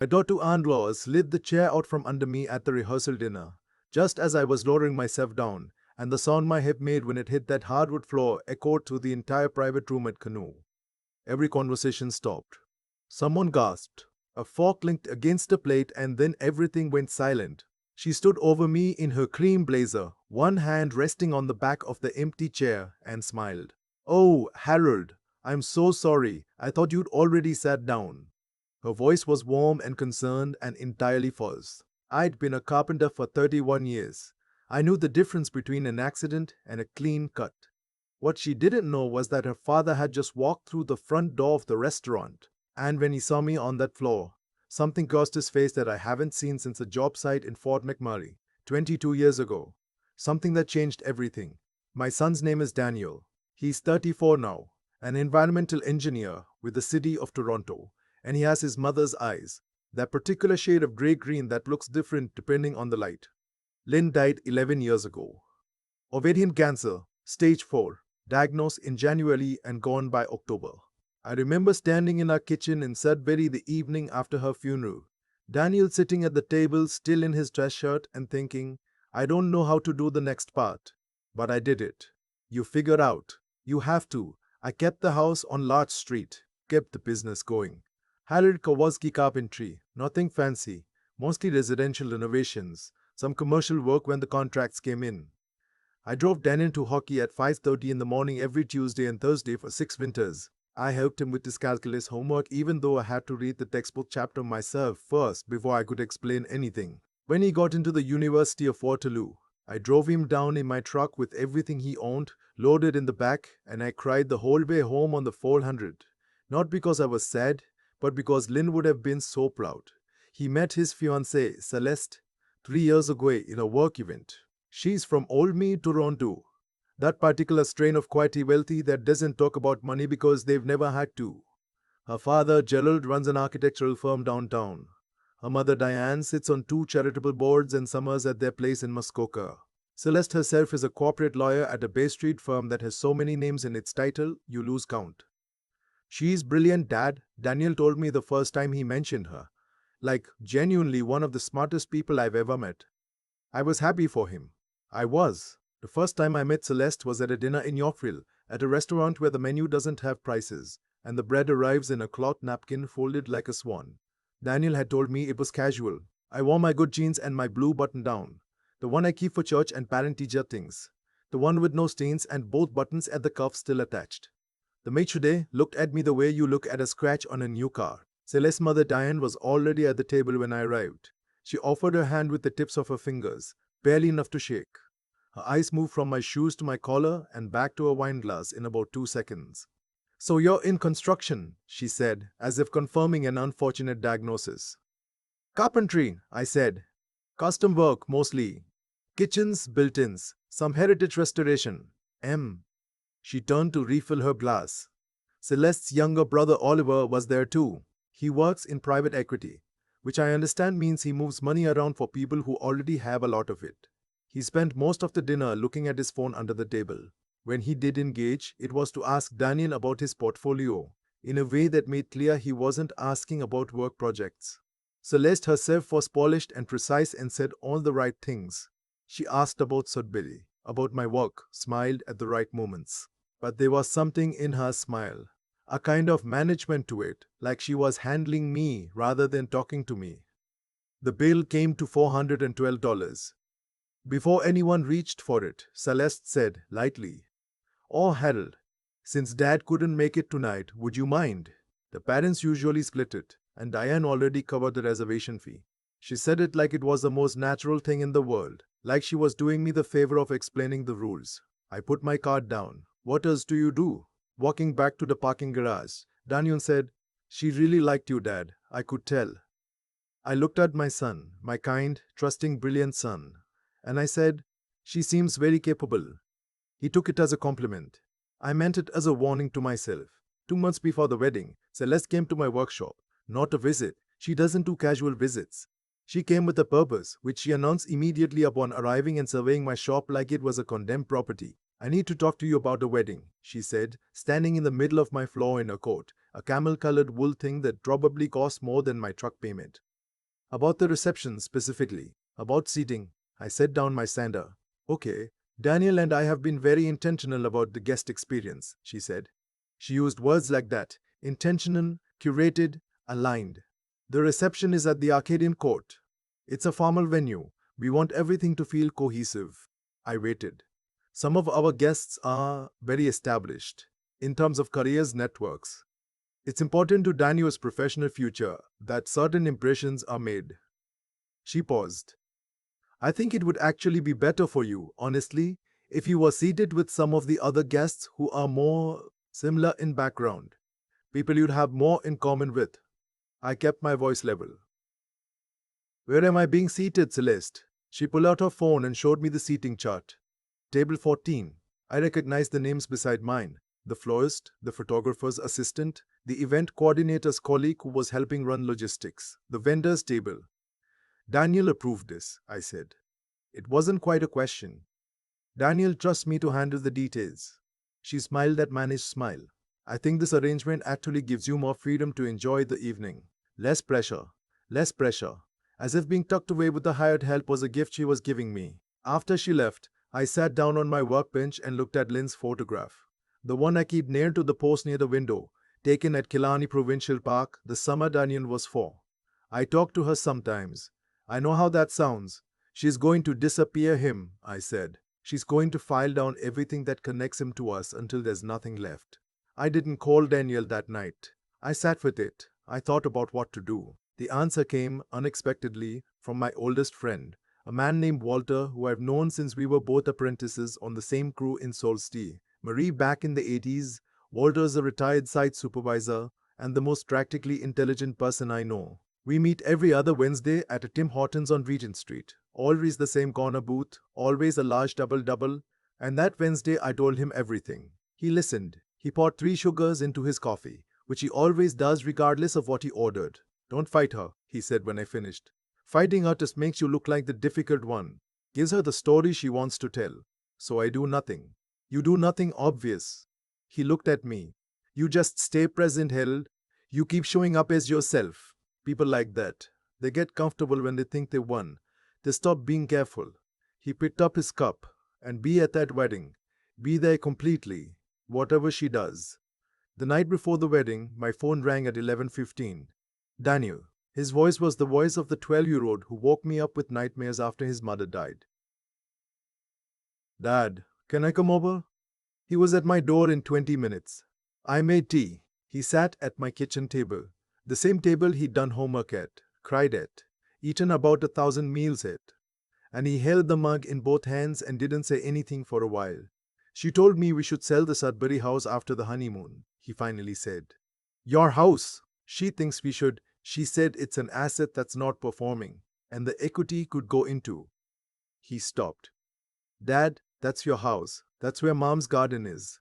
My daughter-in-law slid the chair out from under me at the rehearsal dinner, just as I was lowering myself down, and the sound my hip made when it hit that hardwood floor echoed through the entire private room at Canoe. Every conversation stopped. Someone gasped. A fork clinked against a plate and then everything went silent. She stood over me in her cream blazer, one hand resting on the back of the empty chair, and smiled. "Oh, Harold, I'm so sorry. I thought you'd already sat down." Her voice was warm and concerned and entirely false. I'd been a carpenter for 31 years. I knew the difference between an accident and a clean cut. What she didn't know was that her father had just walked through the front door of the restaurant, and when he saw me on that floor, something crossed his face that I haven't seen since a job site in Fort McMurray, 22 years ago. Something that changed everything. My son's name is Daniel. He's 34 now, an environmental engineer with the city of Toronto, and he has his mother's eyes, that particular shade of gray-green that looks different depending on the light. Lynn died 11 years ago. Ovarian cancer, stage 4, diagnosed in January and gone by October. I remember standing in our kitchen in Sudbury the evening after her funeral. Daniel sitting at the table still in his dress shirt and thinking, I don't know how to do the next part. But I did it. You figure out. You have to. I kept the house on Larch Street. Kept the business going. Hired Kowalski carpentry. Nothing fancy. Mostly residential renovations. Some commercial work when the contracts came in. I drove Daniel to hockey at 5:30 in the morning every Tuesday and Thursday for 6 winters. I helped him with his calculus homework even though I had to read the textbook chapter myself first before I could explain anything. When he got into the University of Waterloo, I drove him down in my truck with everything he owned loaded in the back, and I cried the whole way home on the 400. Not because I was sad, but because Lynn would have been so proud. He met his fiancée, Celeste, 3 years ago in a work event. She's from Old Me, Toronto. That particular strain of quietly wealthy that doesn't talk about money because they've never had to. Her father, Gerald, runs an architectural firm downtown. Her mother, Diane, sits on 2 charitable boards and summers at their place in Muskoka. Celeste herself is a corporate lawyer at a Bay Street firm that has so many names in its title, you lose count. She's brilliant, Dad, Daniel told me the first time he mentioned her. Like, genuinely one of the smartest people I've ever met. I was happy for him. I was. The first time I met Celeste was at a dinner in Yorkville, at a restaurant where the menu doesn't have prices, and the bread arrives in a cloth napkin folded like a swan. Daniel had told me it was casual. I wore my good jeans and my blue button-down, the one I keep for church and parent-teacher things, the one with no stains and both buttons at the cuff still attached. The maitre d' looked at me the way you look at a scratch on a new car. Celeste's mother Diane was already at the table when I arrived. She offered her hand with the tips of her fingers, barely enough to shake. Her eyes moved from my shoes to my collar and back to her wine glass in about 2 seconds. "So you're in construction," she said, as if confirming an unfortunate diagnosis. "Carpentry," I said. "Custom work, mostly. Kitchens, built-ins, some heritage restoration." She turned to refill her glass. Celeste's younger brother Oliver was there too. He works in private equity, which I understand means he moves money around for people who already have a lot of it. He spent most of the dinner looking at his phone under the table. When he did engage, it was to ask Daniel about his portfolio, in a way that made clear he wasn't asking about work projects. Celeste herself was polished and precise and said all the right things. She asked about Sudbury, about my work, smiled at the right moments. But there was something in her smile, a kind of management to it, like she was handling me rather than talking to me. The bill came to $412. Before anyone reached for it, Celeste said lightly, "Oh, Harold, since Dad couldn't make it tonight, would you mind? The parents usually split it, and Diane already covered the reservation fee." She said it like it was the most natural thing in the world, like she was doing me the favor of explaining the rules. I put my card down. "What else do you do?" Walking back to the parking garage, Daniel said, "She really liked you, Dad. I could tell." I looked at my son, my kind, trusting, brilliant son, and I said, "She seems very capable." He took it as a compliment. I meant it as a warning to myself. 2 months before the wedding, Celeste came to my workshop. Not a visit. She doesn't do casual visits. She came with a purpose, which she announced immediately upon arriving and surveying my shop like it was a condemned property. "I need to talk to you about the wedding," she said, standing in the middle of my floor in her coat, a camel-colored wool thing that probably cost more than my truck payment. About the reception specifically, about seating, I set down my sander. Okay, Daniel and I have been very intentional about the guest experience, she said. She used words like that: intentional, curated, aligned. The reception is at the Arcadian Court. It's a formal venue. We want everything to feel cohesive. I waited. Some of our guests are very established in terms of careers networks. It's important to Daniel's professional future that certain impressions are made. She paused. I think it would actually be better for you, honestly, if you were seated with some of the other guests who are more similar in background, people you'd have more in common with. I kept my voice level. Where am I being seated, Celeste? She pulled out her phone and showed me the seating chart. Table 14. I recognized the names beside mine: the florist, the photographer's assistant, the event coordinator's colleague who was helping run logistics, the vendor's table. Daniel approved this, I said. It wasn't quite a question. Daniel trusts me to handle the details. She smiled that managed smile. I think this arrangement actually gives you more freedom to enjoy the evening. Less pressure. Less pressure. As if being tucked away with the hired help was a gift she was giving me. After she left, I sat down on my workbench and looked at Lynn's photograph. The one I keep nailed to the post near the window, taken at Killarney Provincial Park the summer Daniel was 4. I talk to her sometimes. I know how that sounds. She's going to disappear him, I said. She's going to file down everything that connects him to us until there's nothing left. I didn't call Daniel that night. I sat with it. I thought about what to do. The answer came unexpectedly from my oldest friend, a man named Walter who I've known since we were both apprentices on the same crew in Solstice. Marie, back in the 80s, Walter's a retired site supervisor and the most practically intelligent person I know. We meet every other Wednesday at a Tim Hortons on Regent Street. Always the same corner booth, always a large double-double, and that Wednesday I told him everything. He listened. He poured 3 sugars into his coffee, which he always does regardless of what he ordered. Don't fight her, he said when I finished. Fighting her just makes you look like the difficult one. Gives her the story she wants to tell. So I do nothing. You do nothing obvious. He looked at me. You just stay present, held. You keep showing up as yourself. People like that. They get comfortable when they think they won. They stop being careful. He picked up his cup. And be at that wedding. Be there completely. Whatever she does. The night before the wedding, my phone rang at 11:15. Daniel. His voice was the voice of the 12-year-old who woke me up with nightmares after his mother died. Dad, can I come over? He was at my door in 20 minutes. I made tea. He sat at my kitchen table. The same table he'd done homework at, cried at, eaten about 1,000 meals at. And he held the mug in both hands and didn't say anything for a while. She told me we should sell the Sudbury house after the honeymoon, he finally said. Your house? She thinks we should. She said it's an asset that's not performing, and the equity could go into. He stopped. Dad, that's your house. That's where Mom's garden is.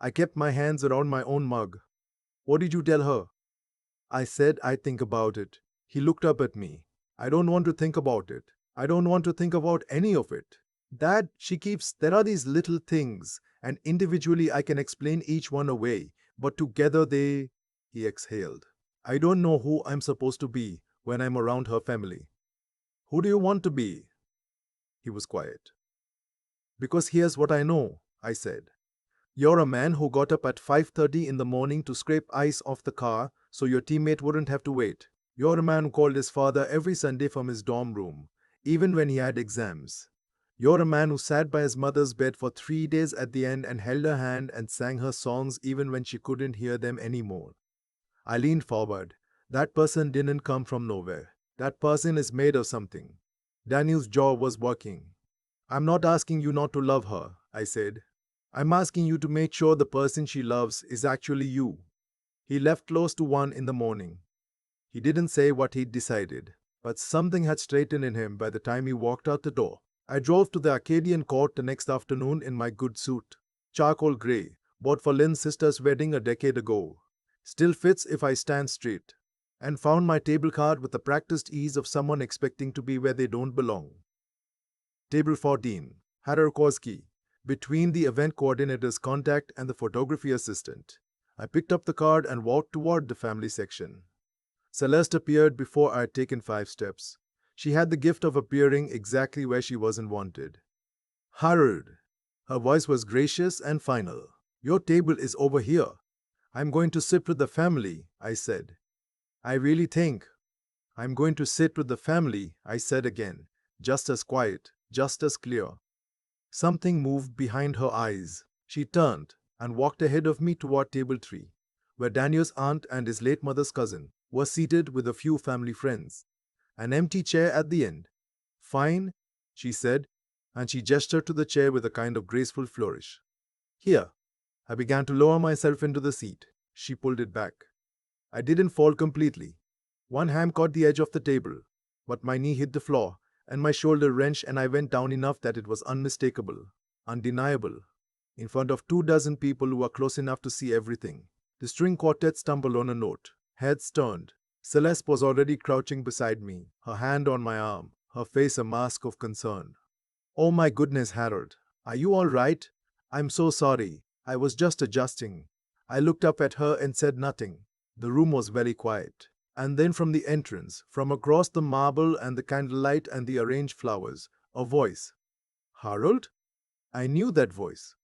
I kept my hands around my own mug. What did you tell her? I said I'd think about it. He looked up at me. I don't want to think about it. I don't want to think about any of it. Dad, she keeps, there are these little things, and individually I can explain each one away, but together they, he exhaled. I don't know who I'm supposed to be when I'm around her family. Who do you want to be? He was quiet. Because here's what I know, I said. You're a man who got up at 5:30 in the morning to scrape ice off the car so your teammate wouldn't have to wait. You're a man who called his father every Sunday from his dorm room, even when he had exams. You're a man who sat by his mother's bed for 3 days at the end and held her hand and sang her songs even when she couldn't hear them anymore. I leaned forward. That person didn't come from nowhere. That person is made of something. Daniel's jaw was working. I'm not asking you not to love her, I said. I'm asking you to make sure the person she loves is actually you. He left close to 1 in the morning. He didn't say what he'd decided, but something had straightened in him by the time he walked out the door. I drove to the Arcadian Court the next afternoon in my good suit, charcoal grey, bought for Lynn's sister's wedding a decade ago. Still fits if I stand straight, and found my table card with the practiced ease of someone expecting to be where they don't belong. Table 14. Kowalski. Between the event coordinator's contact and the photography assistant. I picked up the card and walked toward the family section. Celeste appeared before I had taken 5 steps. She had the gift of appearing exactly where she wasn't wanted. Harold. Her voice was gracious and final. Your table is over here. I'm going to sit with the family, I said. I really think. I'm going to sit with the family, I said again, just as quiet, just as clear. Something moved behind her eyes. She turned and walked ahead of me toward table 3, where Daniel's aunt and his late mother's cousin were seated with a few family friends. An empty chair at the end. Fine, she said, and she gestured to the chair with a kind of graceful flourish. Here. I began to lower myself into the seat. She pulled it back. I didn't fall completely. One hand caught the edge of the table, but my knee hit the floor, and my shoulder wrenched, and I went down enough that it was unmistakable, undeniable, in front of 24 people who were close enough to see everything. The string quartet stumbled on a note. Heads turned. Celeste was already crouching beside me, her hand on my arm, her face a mask of concern. Oh my goodness, Harold. Are you all right? I'm so sorry. I was just adjusting. I looked up at her and said nothing. The room was very quiet. And then from the entrance, from across the marble and the candlelight and the arranged flowers, a voice. Harold? I knew that voice.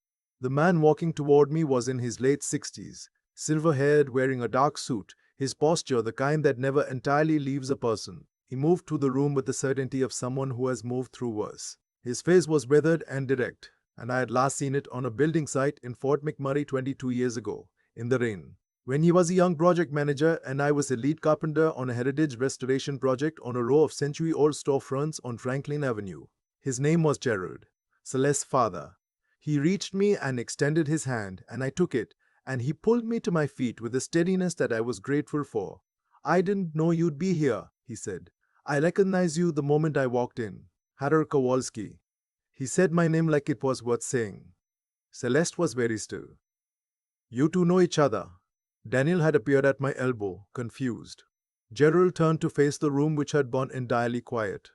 The man walking toward me was in his late 60s, silver-haired, wearing a dark suit, his posture the kind that never entirely leaves a person. He moved through the room with the certainty of someone who has moved through worse. His face was weathered and direct, and I had last seen it on a building site in Fort McMurray 22 years ago, in the rain, when he was a young project manager and I was a lead carpenter on a heritage restoration project on a row of century-old storefronts on Franklin Avenue. His name was Gerald, Celeste's father. He reached me and extended his hand, and I took it, and he pulled me to my feet with a steadiness that I was grateful for. I didn't know you'd be here, he said. I recognized you the moment I walked in. Harold Kowalski. He said my name like it was worth saying. Celeste was very still. You two know each other. Daniel had appeared at my elbow, confused. Gerald turned to face the room which had gone entirely quiet.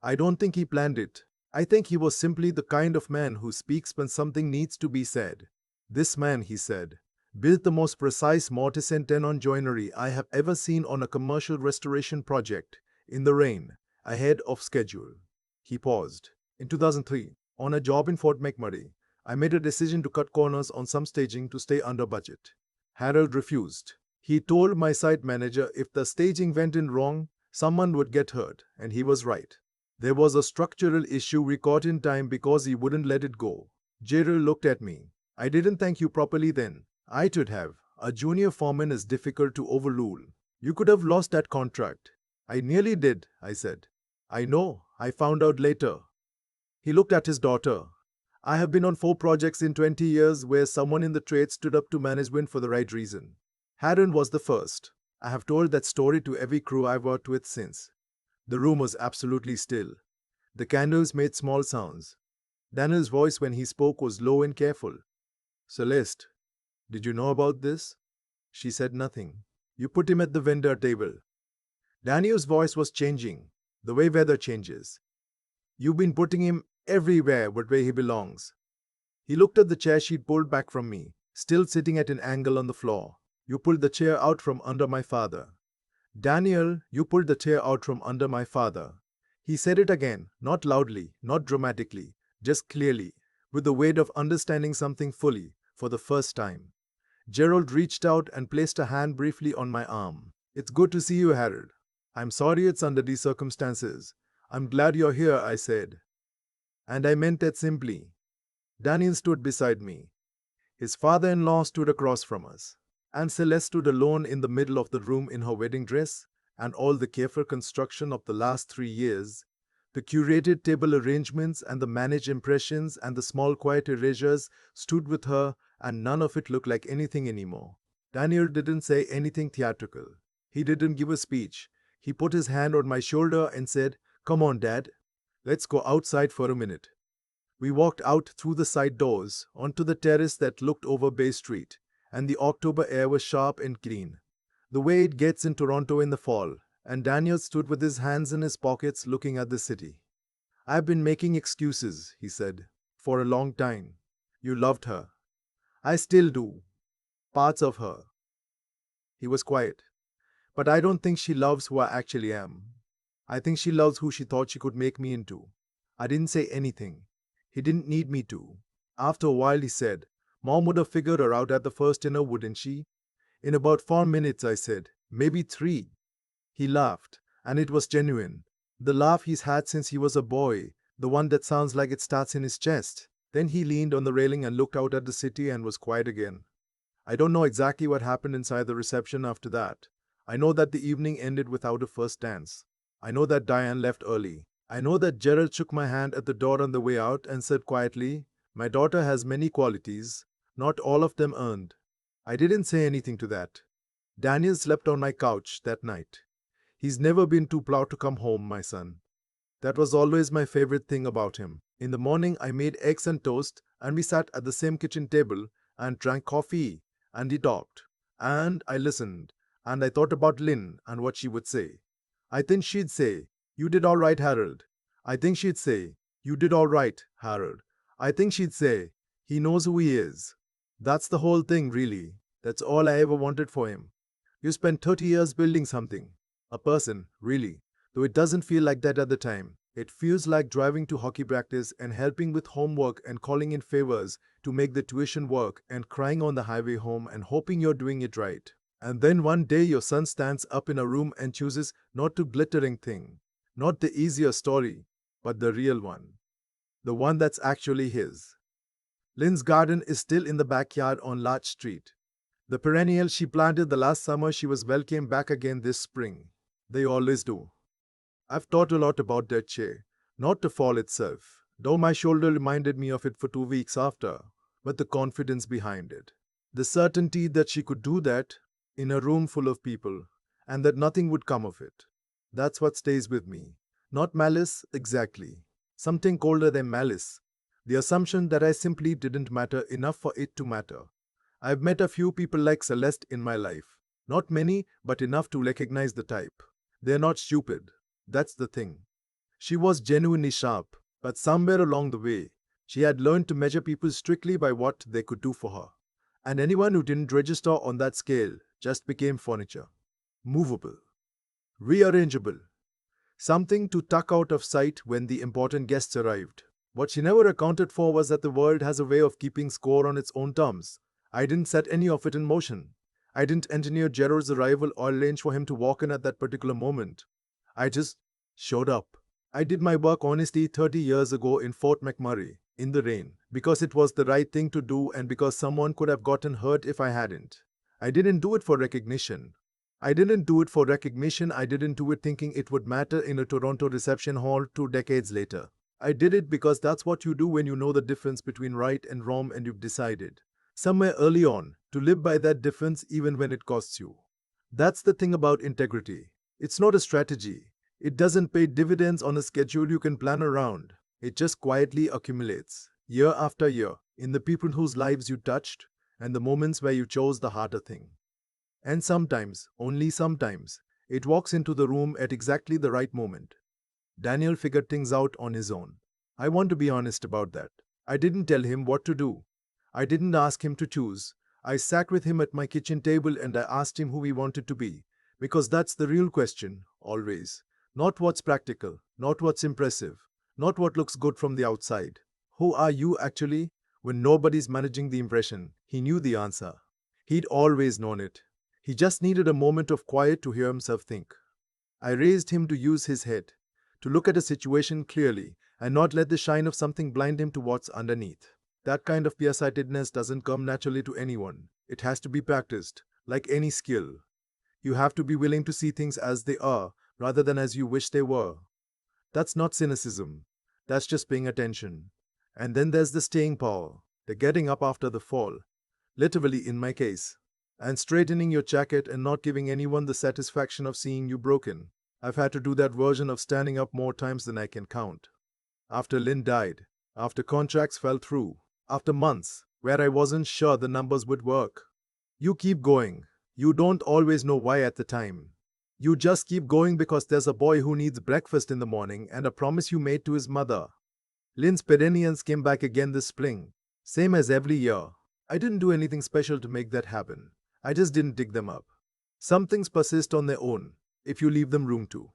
I don't think he planned it. I think he was simply the kind of man who speaks when something needs to be said. This man, he said, built the most precise mortise and tenon joinery I have ever seen on a commercial restoration project, in the rain, ahead of schedule. He paused. In 2003, on a job in Fort McMurray, I made a decision to cut corners on some staging to stay under budget. Harold refused. He told my site manager if the staging went in wrong, someone would get hurt, and he was right. There was a structural issue we caught in time because he wouldn't let it go. Gerald looked at me. I didn't thank you properly then. I should have. A junior foreman is difficult to overrule. You could have lost that contract. I nearly did, I said. I know, I found out later. He looked at his daughter. I have been on 4 projects in 20 years where someone in the trade stood up to management for the right reason. Harold was the first. I have told that story to every crew I've worked with since. The room was absolutely still. The candles made small sounds. Daniel's voice when he spoke was low and careful. Celeste, did you know about this? She said nothing. You put him at the vendor table. Daniel's voice was changing, the way weather changes. You've been putting him everywhere but where he belongs. He looked at the chair she'd pulled back from me, still sitting at an angle on the floor. You pulled the chair out from under my father. Daniel, you pulled the chair out from under my father. He said it again, not loudly, not dramatically, just clearly, with the weight of understanding something fully, for the first time. Gerald reached out and placed a hand briefly on my arm. It's good to see you, Harold. I'm sorry it's under these circumstances. I'm glad you're here, I said. And I meant that simply. Daniel stood beside me. His father-in-law stood across from us. And Celeste stood alone in the middle of the room in her wedding dress, and all the careful construction of the last 3 years, the curated table arrangements and the managed impressions and the small quiet erasures stood with her, and none of it looked like anything anymore. Daniel didn't say anything theatrical. He didn't give a speech. He put his hand on my shoulder and said, "Come on, Dad. Let's go outside for a minute." We walked out through the side doors onto the terrace that looked over Bay Street, and the October air was sharp and clean, the way it gets in Toronto in the fall, and Daniel stood with his hands in his pockets looking at the city. "I've been making excuses," he said, "for a long time. You loved her. I still do. Parts of her." He was quiet. But I don't think she loves who I actually am. I think she loves who she thought she could make me into. I didn't say anything. He didn't need me to. After a while, he said, Mom would have figured her out at the first dinner, wouldn't she? In about 4 minutes, I said, maybe 3. He laughed, and it was genuine. The laugh he's had since he was a boy, the one that sounds like it starts in his chest. Then he leaned on the railing and looked out at the city and was quiet again. I don't know exactly what happened inside the reception after that. I know that the evening ended without a first dance. I know that Diane left early. I know that Gerald shook my hand at the door on the way out and said quietly, My daughter has many qualities, not all of them earned. I didn't say anything to that. Daniel slept on my couch that night. He's never been too proud to come home, my son. That was always my favorite thing about him. In the morning, I made eggs and toast, and we sat at the same kitchen table and drank coffee, and he talked. And I listened, and I thought about Lynn and what she would say. I think she'd say, You did all right, Harold. I think she'd say, You did all right, Harold. I think she'd say, He knows who he is. That's the whole thing, really. That's all I ever wanted for him. You spent 30 years building something. A person, really. Though it doesn't feel like that at the time. It feels like driving to hockey practice and helping with homework and calling in favors to make the tuition work and crying on the highway home and hoping you're doing it right. And then one day your son stands up in a room and chooses not the glittering thing, not the easier story, but the real one. The one that's actually his. Lynn's garden is still in the backyard on Larch Street. The perennial she planted the last summer she was well came back again this spring. They always do. I've thought a lot about that chair, not the fall itself, though my shoulder reminded me of it for 2 weeks after, but the confidence behind it. The certainty that she could do that in a room full of people, and that nothing would come of it. That's what stays with me. Not malice, exactly. Something colder than malice. The assumption that I simply didn't matter enough for it to matter. I've met a few people like Celeste in my life. Not many, but enough to recognize the type. They're not stupid. That's the thing. She was genuinely sharp, but somewhere along the way, she had learned to measure people strictly by what they could do for her. And anyone who didn't register on that scale just became furniture. Movable. Rearrangeable. Something to tuck out of sight when the important guests arrived. What she never accounted for was that the world has a way of keeping score on its own terms. I didn't set any of it in motion. I didn't engineer Gerard's arrival or arrange for him to walk in at that particular moment. I just showed up. I did my work honestly 30 years ago in Fort McMurray, in the rain, because it was the right thing to do and because someone could have gotten hurt if I hadn't. I didn't do it for recognition. I didn't do it for recognition. I didn't do it thinking it would matter in a Toronto reception hall 2 decades later. I did it because that's what you do when you know the difference between right and wrong and you've decided, somewhere early on, to live by that difference even when it costs you. That's the thing about integrity. It's not a strategy. It doesn't pay dividends on a schedule you can plan around. It just quietly accumulates, year after year, in the people whose lives you touched and the moments where you chose the harder thing. And sometimes, only sometimes, it walks into the room at exactly the right moment. Daniel figured things out on his own. I want to be honest about that. I didn't tell him what to do. I didn't ask him to choose. I sat with him at my kitchen table and I asked him who he wanted to be. Because that's the real question, always. Not what's practical, not what's impressive, not what looks good from the outside. Who are you actually? When nobody's managing the impression, he knew the answer. He'd always known it. He just needed a moment of quiet to hear himself think. I raised him to use his head, to look at a situation clearly and not let the shine of something blind him to what's underneath. That kind of clear-sightedness doesn't come naturally to anyone. It has to be practiced, like any skill. You have to be willing to see things as they are, rather than as you wish they were. That's not cynicism. That's just paying attention. And then there's the staying power, the getting up after the fall, literally in my case, and straightening your jacket and not giving anyone the satisfaction of seeing you broken. I've had to do that version of standing up more times than I can count. After Lynn died, after contracts fell through, after months where I wasn't sure the numbers would work. You keep going. You don't always know why at the time. You just keep going because there's a boy who needs breakfast in the morning and a promise you made to his mother. Lynn's perennials came back again this spring, same as every year. I didn't do anything special to make that happen. I just didn't dig them up. Some things persist on their own, if you leave them room to.